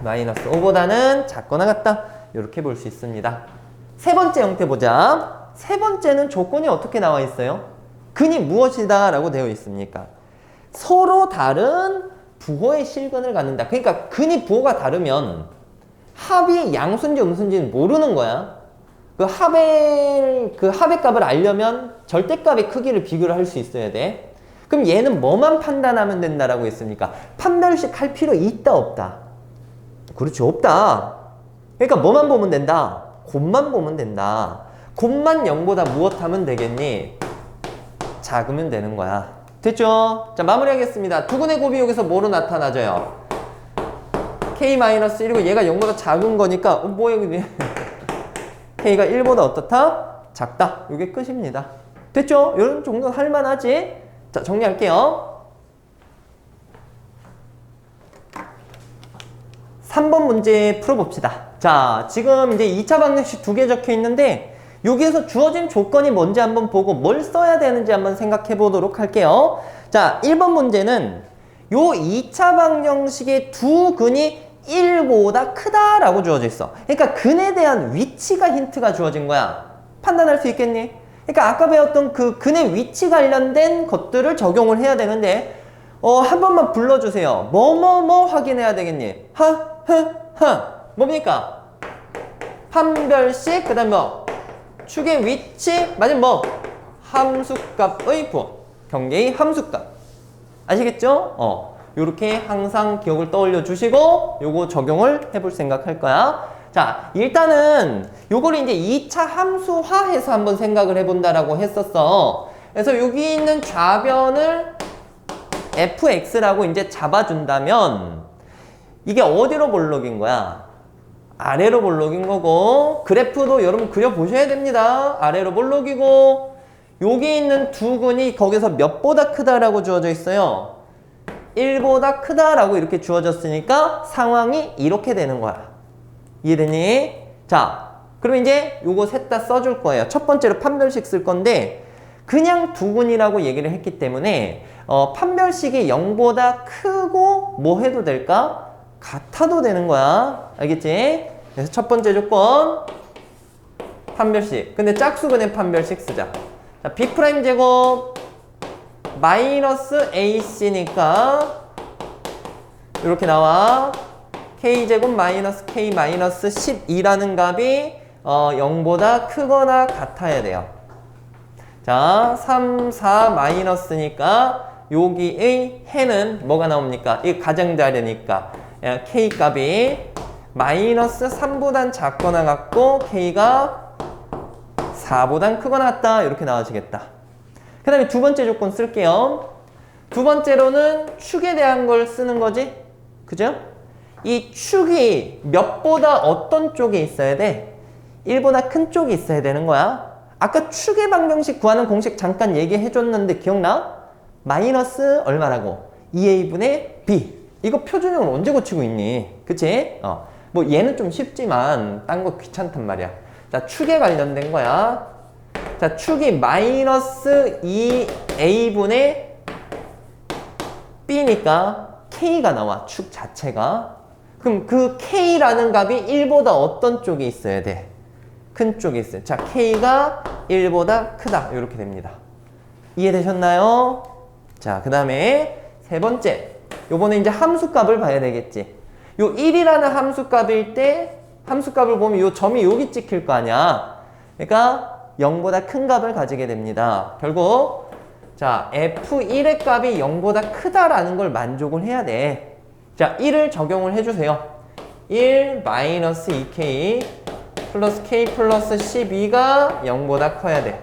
마이너스 5보다는 작거나 같다. 이렇게 볼 수 있습니다. 세 번째 형태 보자. 세 번째는 조건이 어떻게 나와 있어요? 근이 무엇이다 라고 되어 있습니까? 서로 다른 부호의 실근을 갖는다. 그러니까 근이 부호가 다르면 합이 양수인지 음수인지는 모르는 거야. 그 합의 값을 알려면 절대값의 크기를 비교를 할 수 있어야 돼. 그럼 얘는 뭐만 판단하면 된다라고 했습니까? 판별식 할 필요 있다 없다? 그렇지, 없다. 그러니까 뭐만 보면 된다? 곱만 보면 된다. 곱만 0보다 무엇 하면 되겠니? 작으면 되는 거야. 됐죠? 자, 마무리하겠습니다. 두근의 곱이 여기서 뭐로 나타나져요? K-1이고 얘가 0보다 작은 거니까 뭐야 여기 K가 1보다 어떻다? 작다. 이게 끝입니다. 됐죠? 이런 정도는 할만하지? 자, 정리할게요. 3번 문제 풀어봅시다. 자, 지금 이제 2차 방정식 2개 적혀 있는데 여기에서 주어진 조건이 뭔지 한번 보고 뭘 써야 되는지 한번 생각해 보도록 할게요. 자, 1번 문제는 요 2차 방정식의 두 근이 1보다 크다라고 주어져 있어. 그러니까 근에 대한 위치가 힌트가 주어진 거야. 판단할 수 있겠니? 그러니까 아까 배웠던 그 근의 위치 관련된 것들을 적용을 해야 되는데 한 번만 불러주세요. 뭐뭐뭐 확인해야 되겠니? 뭡니까? 판별식, 그 다음에 뭐? 축의 위치, 맞으면 뭐? 함수값의 부호. 경계의 함수값. 아시겠죠? 요렇게 항상 기억을 떠올려 주시고 요거 적용을 해볼 생각할 거야. 자, 일단은 요거를 이제 2차 함수화해서 한번 생각을 해본다라고 했었어. 그래서 여기 있는 좌변을 fx라고 이제 잡아준다면 이게 어디로 볼록인 거야? 아래로 볼록인 거고, 그래프도 여러분 그려보셔야 됩니다. 아래로 볼록이고, 여기 있는 두 근이 거기서 몇보다 크다라고 주어져 있어요. 1보다 크다라고 이렇게 주어졌으니까 상황이 이렇게 되는 거야. 이해되니? 자, 그럼 이제 요거 셋 다 써줄 거예요. 첫 번째로 판별식 쓸 건데 그냥 두 근이라고 얘기를 했기 때문에 판별식이 0보다 크고 뭐 해도 될까? 같아도 되는 거야. 알겠지? 그래서 첫 번째 조건 판별식. 근데 짝수근의 판별식 쓰자. 자, B' 제곱 마이너스 AC니까 이렇게 나와. K제곱 마이너스 K 마이너스 12라는 값이 0보다 크거나 같아야 돼요. 자, 3, 4 마이너스니까 여기의 해는 뭐가 나옵니까? 이게 가장자리니까 K 값이 마이너스 3보단 작거나 같고 K가 4보단 크거나 같다. 이렇게 나와지겠다. 그 다음에 두 번째 조건 쓸게요. 두 번째로는 축에 대한 걸 쓰는 거지. 그죠? 이 축이 몇보다 어떤 쪽에 있어야 돼? 1보다 큰 쪽이 있어야 되는 거야. 아까 축의 방정식 구하는 공식 잠깐 얘기해 줬는데 기억나? 마이너스 얼마라고? 2a분의 b. 이거 표준형을 언제 고치고 있니? 그치? 뭐 얘는 좀 쉽지만 딴 거 귀찮단 말이야. 자, 축에 관련된 거야. 자, 축이 마이너스 2a분의 b니까 k가 나와. 축 자체가. 그럼 그 k라는 값이 1보다 어떤 쪽에 있어야 돼? 큰 쪽에 있어요. 자, k가 1보다 크다. 이렇게 됩니다. 이해되셨나요? 자, 그 다음에 세 번째. 요번에 이제 함수값을 봐야 되겠지. 요 1이라는 함수값일 때 함수값을 보면 요 점이 여기 찍힐 거 아니야. 그러니까 0보다 큰 값을 가지게 됩니다. 결국 자, f1의 값이 0보다 크다라는 걸 만족을 해야 돼. 자, 1을 적용을 해주세요. 1 마이너스 2k 플러스 k 플러스 12가 0보다 커야 돼.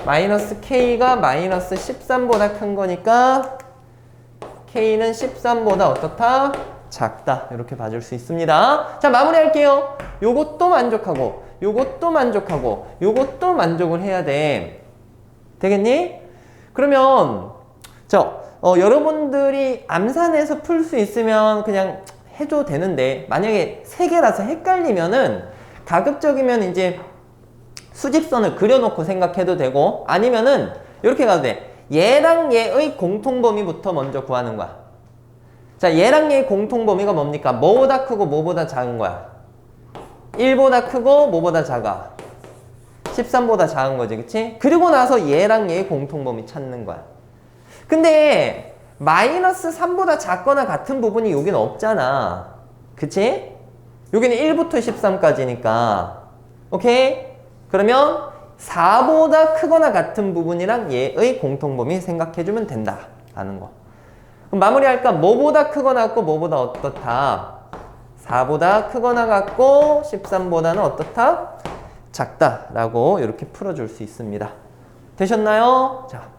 마이너스 k가 마이너스 13보다 큰 거니까 k는 13보다 어떻다? 작다. 이렇게 봐줄 수 있습니다. 자, 마무리할게요. 요것도 만족하고 요것도 만족하고 요것도 만족을 해야 돼. 되겠니? 그러면 여러분들이 암산해서 풀 수 있으면 그냥 해도 되는데, 만약에 3개라서 헷갈리면은 가급적이면 이제 수직선을 그려놓고 생각해도 되고, 아니면은 이렇게 가도 돼. 얘랑 얘의 공통범위부터 먼저 구하는 거야. 자, 얘랑 얘의 공통범위가 뭡니까? 뭐보다 크고 뭐보다 작은 거야. 1보다 크고 뭐보다 작아. 13보다 작은 거지, 그치? 그리고 나서 얘랑 얘의 공통범위 찾는 거야. 근데 마이너스 3보다 작거나 같은 부분이 여기는 없잖아. 그치? 여기는 1부터 13까지니까. 오케이? 그러면 4보다 크거나 같은 부분이랑 얘의 공통범위 생각해주면 된다 라는 거. 그럼 마무리할까? 뭐보다 크거나 같고 뭐보다 어떻다? 4보다 크거나 같고 13보다는 어떻다? 작다 라고 이렇게 풀어줄 수 있습니다. 되셨나요? 자,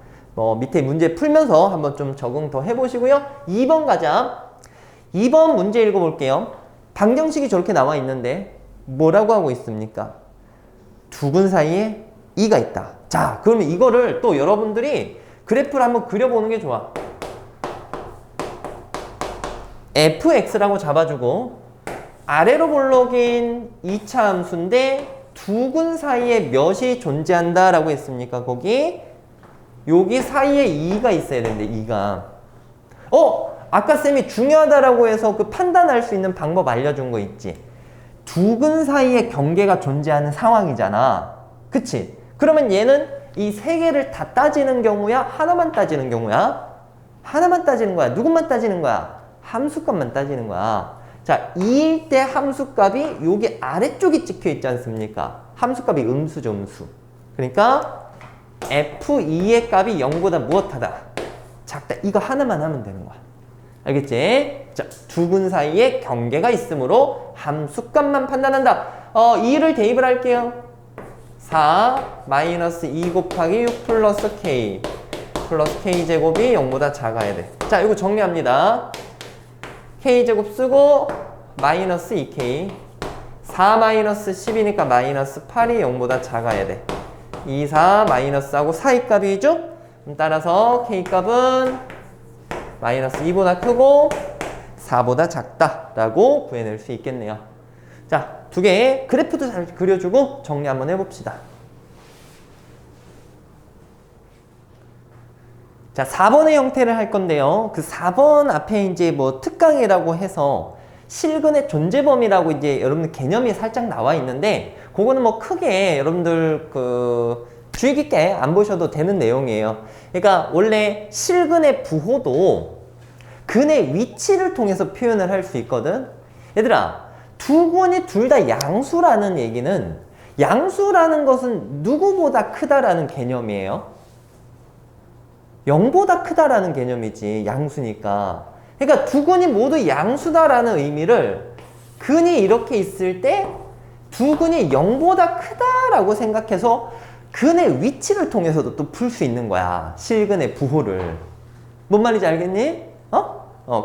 밑에 문제 풀면서 한번 좀 적응 더 해보시고요. 2번 가자. 2번 문제 읽어볼게요. 방정식이 저렇게 나와 있는데 뭐라고 하고 있습니까? 두 근 사이에 2가 있다. 자, 그러면 이거를 또 여러분들이 그래프를 한번 그려보는 게 좋아. fx라고 잡아주고 아래로 볼록인 2차 함수인데 두 근 사이에 몇이 존재한다 라고 했습니까? 거기 여기 사이에 2가 있어야 되는데 2가 아까 쌤이 중요하다라고 해서 그 판단할 수 있는 방법 알려준 거 있지? 두 근 사이에 경계가 존재하는 상황이잖아. 그치? 그러면 얘는 이 세 개를 다 따지는 경우야? 하나만 따지는 경우야? 하나만 따지는 거야. 누구만 따지는 거야? 함수값만 따지는 거야. 자, 2일 때 함수값이 여기 아래쪽에 찍혀 있지 않습니까? 함수값이 음수죠, 음수. 그러니까 f2의 값이 0보다 무엇하다? 작다. 이거 하나만 하면 되는 거야. 알겠지? 자, 두 근 사이에 경계가 있으므로 함수값만 판단한다. 2를 대입을 할게요. 4 마이너스 2 곱하기 6 플러스 k 플러스 k제곱이 0보다 작아야 돼. 자, 이거 정리합니다. k제곱 쓰고 마이너스 2k 4 마이너스 10이니까 마이너스 8이 0보다 작아야 돼. 2, 4 마이너스하고 사이 값이죠? 따라서 k값은 마이너스 2보다 크고 4보다 작다라고 구해낼 수 있겠네요. 자, 두 개 그래프도 잘 그려주고 정리 한번 해봅시다. 자, 4번의 형태를 할 건데요. 그 4번 앞에 이제 뭐 특강이라고 해서 실근의 존재 범위라고 이제 여러분들 개념이 살짝 나와 있는데, 그거는 뭐 크게 여러분들 주의 깊게 안 보셔도 되는 내용이에요. 그러니까 원래 실근의 부호도 근의 위치를 통해서 표현을 할 수 있거든. 얘들아, 두 근이 둘 다 양수라는 얘기는, 양수라는 것은 누구보다 크다라는 개념이에요. 0보다 크다라는 개념이지, 양수니까. 그러니까 두 근이 모두 양수다라는 의미를 근이 이렇게 있을 때 두 근이 0보다 크다라고 생각해서 근의 위치를 통해서도 또 풀 수 있는 거야. 실근의 부호를. 뭔 말인지 알겠니?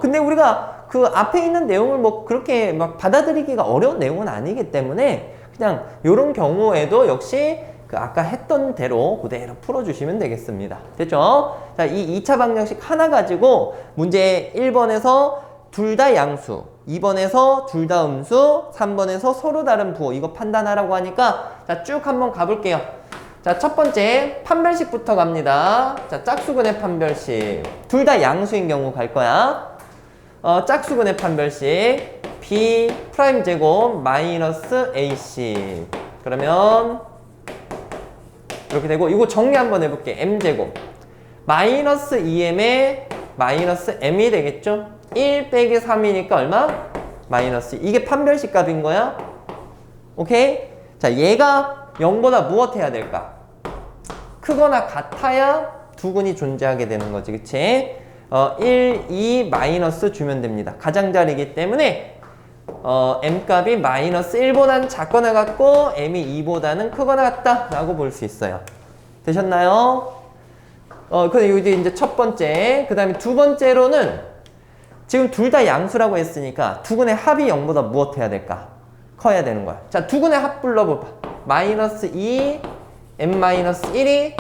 근데 우리가 그 앞에 있는 내용을 뭐 그렇게 막 받아들이기가 어려운 내용은 아니기 때문에 그냥 이런 경우에도 역시 그 아까 했던 대로 그대로 풀어주시면 되겠습니다. 됐죠? 자, 이 2차 방정식 하나 가지고 문제 1번에서 둘 다 양수, 2번에서 둘 다 음수, 3번에서 서로 다른 부호, 이거 판단하라고 하니까 자, 쭉 한번 가볼게요. 자, 첫 번째 판별식부터 갑니다. 자, 짝수근의 판별식. 둘 다 양수인 경우 갈 거야. 짝수근의 판별식 b 프라임 제곱 마이너스 ac. 그러면 이렇게 되고, 이거 정리 한번 해볼게. m제곱 마이너스 2m에 마이너스 m이 되겠죠? 1 빼기 3이니까 얼마? 마이너스 2. 이게 판별식 값인 거야. 오케이? 자, 얘가 0보다 무엇 해야 될까? 크거나 같아야 두 근이 존재하게 되는 거지. 그치? 1, 2 마이너스 주면 됩니다. 가장자리이기 때문에 m 값이 마이너스 1보다는 작거나 같고 m이 2보다는 크거나 같다 라고 볼 수 있어요. 되셨나요? 근데 이제 첫 번째, 그 다음에 두 번째로는 지금 둘 다 양수라고 했으니까 두근의 합이 0보다 무엇 해야 될까? 커야 되는 거야. 자, 두근의 합 불러봐봐. 마이너스 2, m-1이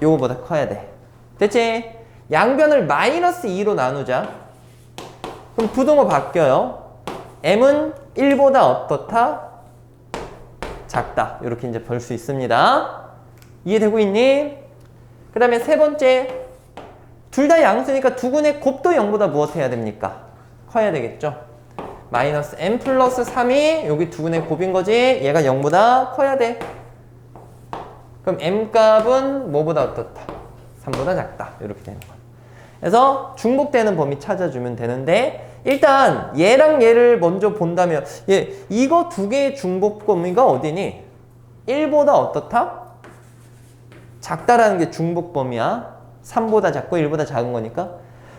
요거보다 커야 돼. 됐지? 양변을 마이너스 2로 나누자. 그럼 부등호 바뀌어요. m은 1보다 어떻다? 작다. 이렇게 이제 볼 수 있습니다. 이해되고 있니? 그 다음에 세 번째, 둘 다 양수니까 두근의 곱도 0보다 무엇 해야 됩니까? 커야 되겠죠? 마이너스 m 플러스 3이 여기 두근의 곱인 거지? 얘가 0보다 커야 돼. 그럼 m 값은 뭐보다 어떻다? 3보다 작다. 이렇게 되는 거야. 그래서 중복되는 범위 찾아주면 되는데, 일단 얘랑 얘를 먼저 본다면 이거 두 개의 중복 범위가 어디니? 1보다 어떻다? 작다라는 게 중복 범위야. 3보다 작고 1보다 작은 거니까.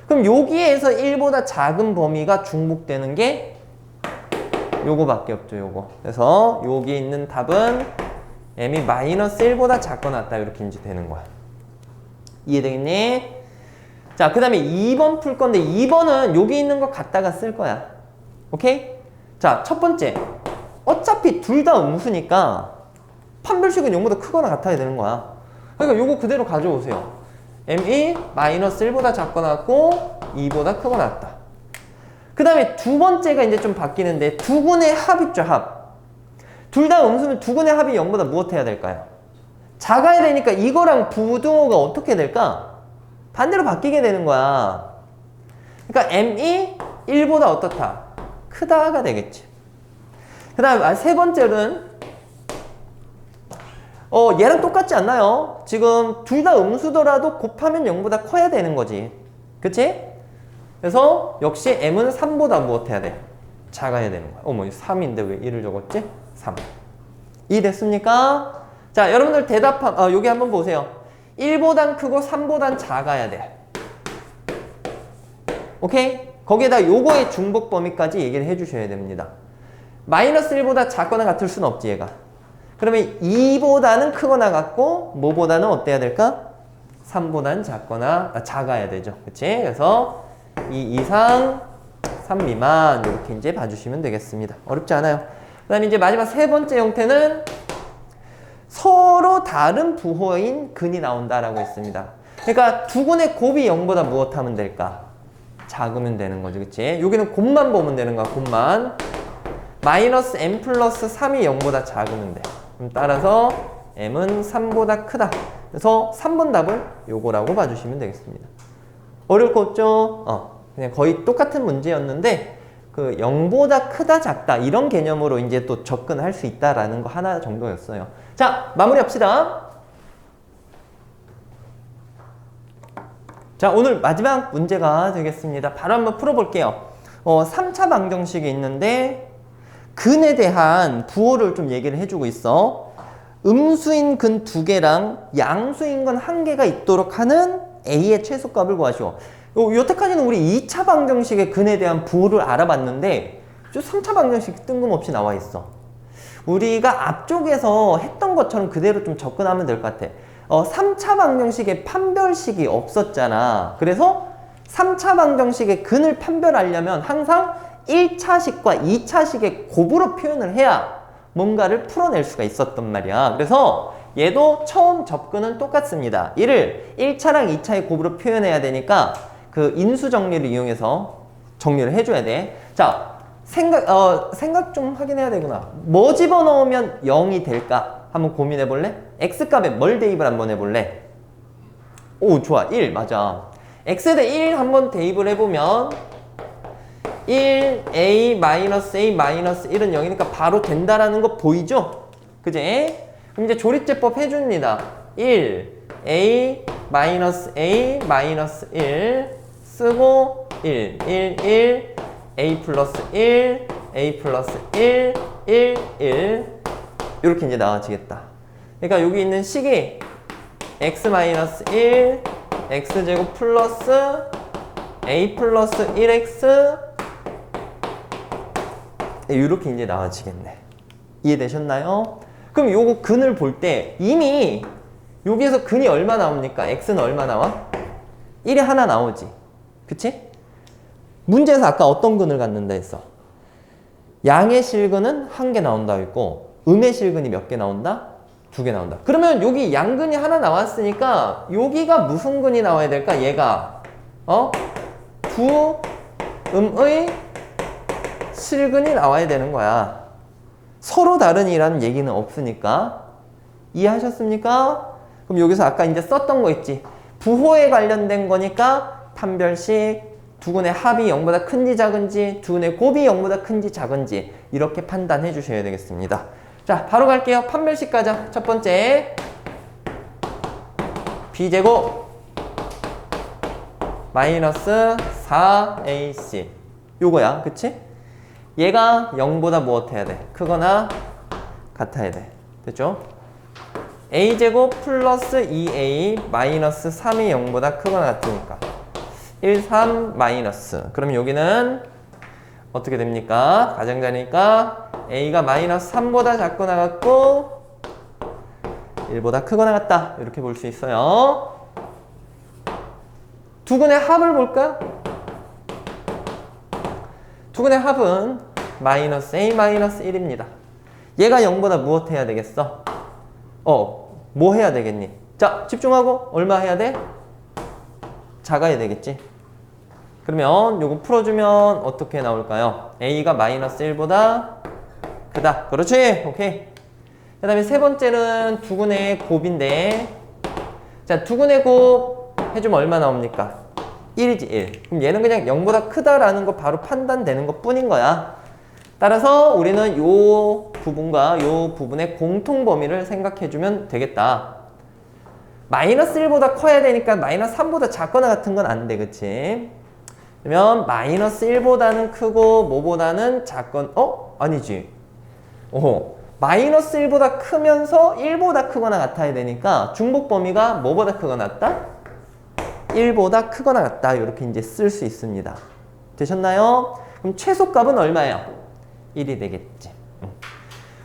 그럼 여기에서 1보다 작은 범위가 중복되는 게 요거밖에 없죠. 요거. 그래서 여기 있는 답은 m이 마이너스 1보다 작거나 같다. 이렇게 이제 되는 거야. 이해되겠니? 자, 그 다음에 2번 풀 건데 2번은 여기 있는 거 갖다가 쓸 거야. 오케이? 자, 첫 번째. 어차피 둘 다 음수니까 판별식은 0보다 크거나 같아야 되는 거야. 그러니까 요거 그대로 가져오세요. m이 마이너스 1보다 작거나 같고 2보다 크거나 같다. 그 다음에 두 번째가 이제 좀 바뀌는데 두근의 합 있죠, 합. 둘 다 음수면 두근의 합이 0보다 무엇 해야 될까요? 작아야 되니까 이거랑 부등호가 어떻게 될까? 반대로 바뀌게 되는 거야. 그러니까 m이 1보다 어떻다? 크다가 되겠지. 그 다음 세 번째는 얘랑 똑같지 않나요? 지금 둘 다 음수더라도 곱하면 0보다 커야 되는 거지. 그치? 그래서 역시 m은 3보다 무엇 해야 돼? 작아야 되는 거야. 어머, 3인데 왜 1을 적었지? 3. 이해됐습니까? 자, 여러분들 여기 한번 보세요. 1보단 크고 3보단 작아야 돼. 오케이? 거기에다 요거의 중복 범위까지 얘기를 해주셔야 됩니다. 마이너스 1보다 작거나 같을 수는 없지, 얘가. 그러면 2보다는 크거나 같고 뭐보다는 어때야 될까? 3보다는 작아야 되죠. 그치? 그래서 2 이상 3 미만 이렇게 이제 봐주시면 되겠습니다. 어렵지 않아요. 그 다음에 이제 마지막 세 번째 형태는 서로 다른 부호인 근이 나온다라고 했습니다. 그러니까 두근의 곱이 0보다 무엇 하면 될까? 작으면 되는 거죠. 그치? 여기는 곱만 보면 되는 거야. 곱만. 마이너스 m 플러스 3이 0보다 작으면 돼. 그럼 따라서 m은 3보다 크다. 그래서 3번 답을 요거라고 봐주시면 되겠습니다. 어려울 거 없죠? 그냥 거의 똑같은 문제였는데 그 0보다 크다 작다 이런 개념으로 이제 또 접근할 수 있다라는 거 하나 정도였어요. 자, 마무리합시다. 자, 오늘 마지막 문제가 되겠습니다. 바로 한번 풀어볼게요. 3차 방정식이 있는데 근에 대한 부호를 좀 얘기를 해주고 있어. 음수인 근 2개랑 양수인 근 1개가 있도록 하는 a의 최소값을 구하시오. 여태까지는 우리 2차 방정식의 근에 대한 부호를 알아봤는데 3차 방정식 뜬금없이 나와 있어. 우리가 앞쪽에서 했던 것처럼 그대로 좀 접근하면 될 것 같아. 3차 방정식에 판별식이 없었잖아. 그래서 3차 방정식의 근을 판별하려면 항상 1차식과 2차식의 곱으로 표현을 해야 뭔가를 풀어낼 수가 있었단 말이야. 그래서 얘도 처음 접근은 똑같습니다. 이를 1차랑 2차의 곱으로 표현해야 되니까 그 인수 정리를 이용해서 정리를 해줘야 돼. 자, 생각 좀 확인해야 되구나. 뭐 집어넣으면 0이 될까? 한번 고민해 볼래? x값에 뭘 대입을 한번 해볼래? 오, 좋아. 1 맞아. x에 대해 1 한번 대입을 해보면 1a-1은 0이니까 바로 된다라는 거 보이죠? 그지? 그럼 이제 조립제법 해줍니다. 1a-a-1 쓰고 1 a 플러스 1 a 플러스 1 이렇게 이제 나와지겠다. 그러니까 여기 있는 식이 x-1 x제곱 플러스 a 플러스 1x 이렇게 이제 나와지겠네. 이해되셨나요? 그럼 요거 근을 볼 때 이미 여기에서 근이 얼마 나옵니까? x는 얼마 나와? 1이 하나 나오지. 그치? 문제에서 아까 어떤 근을 갖는다 했어? 양의 실근은 한 개 나온다 했고 음의 실근이 몇 개 나온다? 2개 나온다. 그러면 여기 양근이 하나 나왔으니까 여기가 무슨 근이 나와야 될까? 얘가 부음의 실근이 나와야 되는 거야. 서로 다른이라는 얘기는 없으니까. 이해하셨습니까? 그럼 여기서 아까 이제 썼던 거 있지. 부호에 관련된 거니까 판별식 두근의 합이 0보다 큰지 작은지, 두근의 곱이 0보다 큰지 작은지 이렇게 판단해 주셔야 되겠습니다. 자, 바로 갈게요. 판별식 가자. 첫 번째 b제곱 마이너스 4ac 요거야. 그치? 얘가 0보다 무엇해야 돼? 크거나 같아야 돼. 됐죠? a제곱 플러스 2a 마이너스 3이 0보다 크거나 같으니까 1, 3 마이너스. 그럼 여기는 어떻게 됩니까? 가장자리니까 a가 마이너스 3보다 작거나 같고 1보다 크거나 같다. 이렇게 볼 수 있어요. 두근의 합을 볼까? 두근의 합은 마이너스 a 마이너스 1입니다. 얘가 0보다 무엇 해야 되겠어? 뭐 해야 되겠니? 자, 집중하고 얼마 해야 돼? 작아야 되겠지. 그러면 요거 풀어주면 어떻게 나올까요? a가 마이너스 1보다 크다. 그렇지. 오케이. 그 다음에 세 번째는 두근의 곱인데, 자, 두근의 곱 해주면 얼마 나옵니까? 1이지 1. 그럼 얘는 그냥 0보다 크다라는 거 바로 판단되는 것 뿐인 거야. 따라서 우리는 요 부분과 요 부분의 공통 범위를 생각해주면 되겠다. 마이너스 1보다 커야 되니까 마이너스 3보다 작거나 같은 건 안 돼. 그치? 그러면 마이너스 1보다는 크고 뭐보다는 작건 아니지. 마이너스 1보다 크면서 1보다 크거나 같아야 되니까 중복 범위가 뭐보다 크거나 같다? 1보다 크거나 같다. 이렇게 이제 쓸 수 있습니다. 되셨나요? 그럼 최소값은 얼마예요? 1이 되겠지.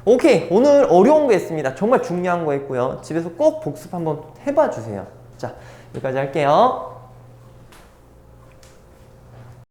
오케이. 오늘 어려운 거 했습니다. 정말 중요한 거 했고요. 집에서 꼭 복습 한번 해봐 주세요. 자, 여기까지 할게요.